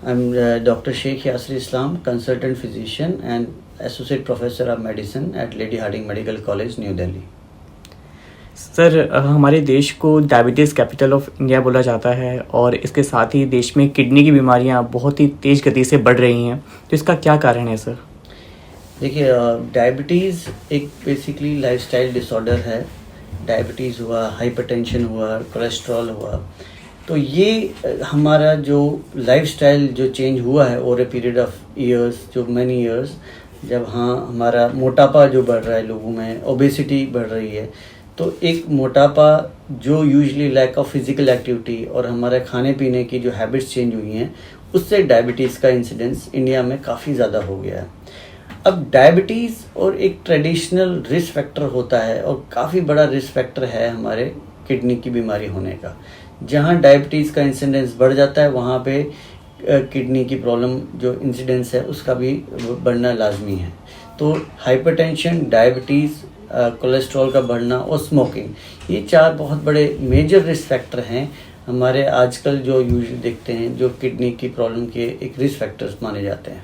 I'm Dr. Sheikh Yasir Islam, consultant physician and associate professor of medicine at Lady Hardinge Medical College, New Delhi. Sir हमारे देश को diabetes capital of India बोला जाता है और इसके साथ ही देश में किडनी की बीमारियां बहुत ही तेज़ गति से बढ़ रही हैं, तो इसका क्या कारण है सर? देखिए, डायबिटीज़ एक बेसिकली लाइफस्टाइल डिसऑर्डर है. डायबिटीज़ हुआ, हाइपरटेंशन हुआ, कोलेस्ट्रॉल हुआ, तो ये हमारा जो लाइफस्टाइल जो चेंज हुआ है over a period of years, जो मैनी ईयर्स, जब हमारा मोटापा जो बढ़ रहा है लोगों में, ओबेसिटी बढ़ रही है, तो एक मोटापा जो usually lack of physical activity और हमारे खाने पीने की जो हैबिट्स चेंज हुई हैं, उससे डायबिटीज़ का इंसिडेंस इंडिया में काफ़ी ज़्यादा हो गया है. अब डायबिटीज़ और एक ट्रेडिशनल रिस्क फैक्टर होता है और काफ़ी बड़ा रिस्क फैक्टर है हमारे किडनी की बीमारी होने का. जहाँ डायबिटीज़ का इंसिडेंस बढ़ जाता है, वहाँ पे किडनी की प्रॉब्लम जो इंसिडेंस है उसका भी बढ़ना लाजमी है. तो हाइपरटेंशन, डायबिटीज़, कोलेस्ट्रॉल का बढ़ना और स्मोकिंग, ये 4 बहुत बड़े मेजर रिस्क फैक्टर हैं हमारे आजकल जो यूजुअली देखते हैं, जो किडनी की प्रॉब्लम के एक रिस्क फैक्टर्स माने जाते हैं.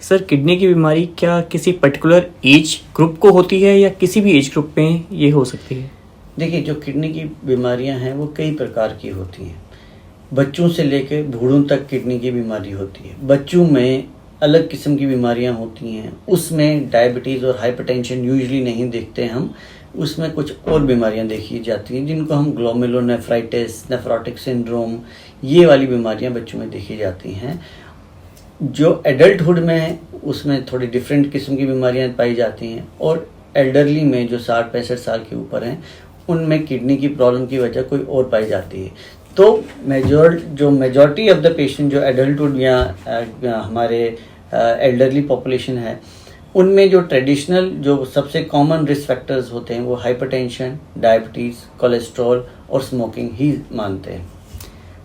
सर किडनी की बीमारी क्या किसी पर्टिकुलर एज ग्रुप को होती है या किसी भी एज ग्रुप में ये हो सकती है? देखिए, जो किडनी की बीमारियां हैं वो कई प्रकार की होती हैं. बच्चों से लेकर बूढ़ों तक किडनी की बीमारी होती है. बच्चों में अलग किस्म की बीमारियां होती हैं, उसमें डायबिटीज़ और हाइपरटेंशन यूजुअली नहीं देखते हम. उसमें कुछ और बीमारियां देखी जाती हैं जिनको हम ग्लोमेरुलोनेफ्राइटिस, नेफ्रोटिक सिंड्रोम, ये वाली बीमारियां बच्चों में देखी जाती हैं. जो एडल्टहुड में है उसमें थोड़ी डिफरेंट किस्म की बीमारियां पाई जाती हैं, और एल्डरली में जो 60-65 साल के ऊपर हैं उनमें किडनी की प्रॉब्लम की वजह कोई और पाई जाती है. तो मेजॉरिटी ऑफ द पेशेंट जो एडल्टहुड या हमारे एल्डरली पॉपुलेशन है, उनमें जो ट्रेडिशनल जो सबसे कॉमन रिस्क फैक्टर्स होते हैं वो हाइपरटेंशन, डायबिटीज़, कोलेस्ट्रॉल और स्मोकिंग ही मानते हैं.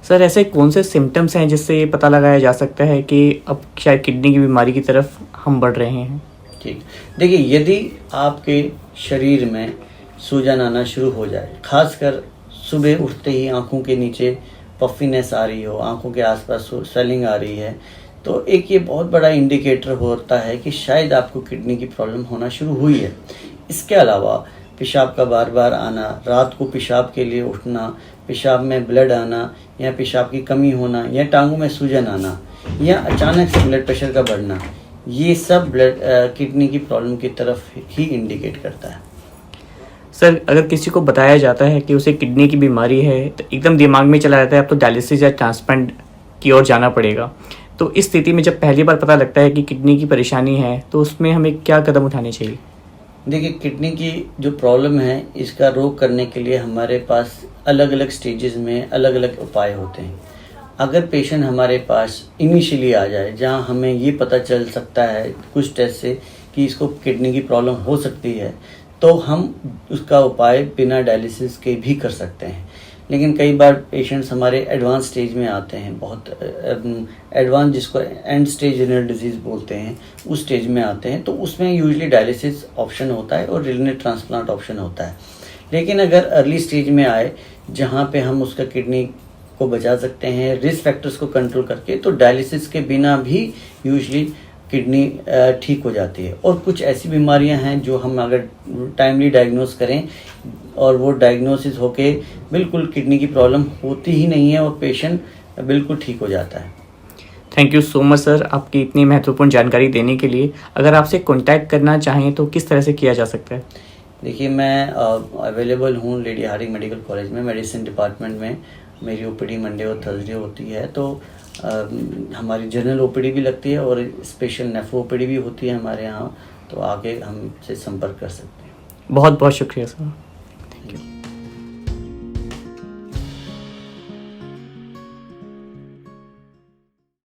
सर ऐसे कौन से सिम्टम्स हैं जिससे ये पता लगाया जा सकता है कि अब शायद किडनी की बीमारी की तरफ हम बढ़ रहे हैं? ठीक, देखिए, यदि आपके शरीर में सूजन आना शुरू हो जाए, खासकर सुबह उठते ही आंखों के नीचे पफीनेस आ रही हो, आंखों के आसपास स्वेलिंग आ रही है, तो एक ये बहुत बड़ा इंडिकेटर होता है कि शायद आपको किडनी की प्रॉब्लम होना शुरू हुई है. इसके अलावा पेशाब का बार बार आना, रात को पेशाब के लिए उठना, पेशाब में ब्लड आना या पेशाब की कमी होना या टांगों में सूजन आना या अचानक से ब्लड प्रेशर का बढ़ना, ये सब किडनी की प्रॉब्लम की तरफ ही इंडिकेट करता है. सर अगर किसी को बताया जाता है कि उसे किडनी की बीमारी है तो एकदम दिमाग में चला जाता है अब तो डायलिसिस या ट्रांसप्लांट की ओर जाना पड़ेगा. तो इस स्थिति में जब पहली बार पता लगता है कि किडनी की परेशानी है तो उसमें हमें क्या कदम उठाने चाहिए? देखिए, किडनी की जो प्रॉब्लम है इसका रोक करने के लिए हमारे पास अलग अलग स्टेजेस में अलग अलग उपाय होते हैं. अगर पेशेंट हमारे पास इनिशियली आ जाए, जहां हमें ये पता चल सकता है कुछ टेस्ट से कि इसको किडनी की प्रॉब्लम हो सकती है, तो हम उसका उपाय बिना डायलिसिस के भी कर सकते हैं. लेकिन कई बार पेशेंट्स हमारे एडवांस स्टेज में आते हैं, बहुत एडवांस, जिसको एंड स्टेज रीनल डिजीज़ बोलते हैं, उस स्टेज में आते हैं, तो उसमें यूजुअली डायलिसिस ऑप्शन होता है और रीनल ट्रांसप्लांट ऑप्शन होता है. लेकिन अगर अर्ली स्टेज में आए जहाँ पे हम उसका किडनी को बचा सकते हैं रिस्क फैक्टर्स को कंट्रोल करके, तो डायलिसिस के बिना भी यूजुअली किडनी ठीक हो जाती है. और कुछ ऐसी बीमारियां हैं जो हम अगर टाइमली डायग्नोस करें और वो डायग्नोसिस होके बिल्कुल किडनी की प्रॉब्लम होती ही नहीं है और पेशेंट बिल्कुल ठीक हो जाता है. Thank you so much sir आपकी इतनी महत्वपूर्ण जानकारी देने के लिए. अगर आपसे कॉन्टैक्ट करना चाहें तो किस तरह से किया जा सकता है? देखिए, मैं अवेलेबल हूँ लेडी हार्डिंग मेडिकल कॉलेज में, मेडिसिन डिपार्टमेंट में. मेरी ओपीडी मंडे और थर्सडे होती है. तो हमारी जनरल ओपीडी भी लगती है और स्पेशल नेफ्रो ओपीडी भी होती है हमारे यहाँ. तो आगे हमसे संपर्क कर सकते हैं. बहुत बहुत शुक्रिया सर.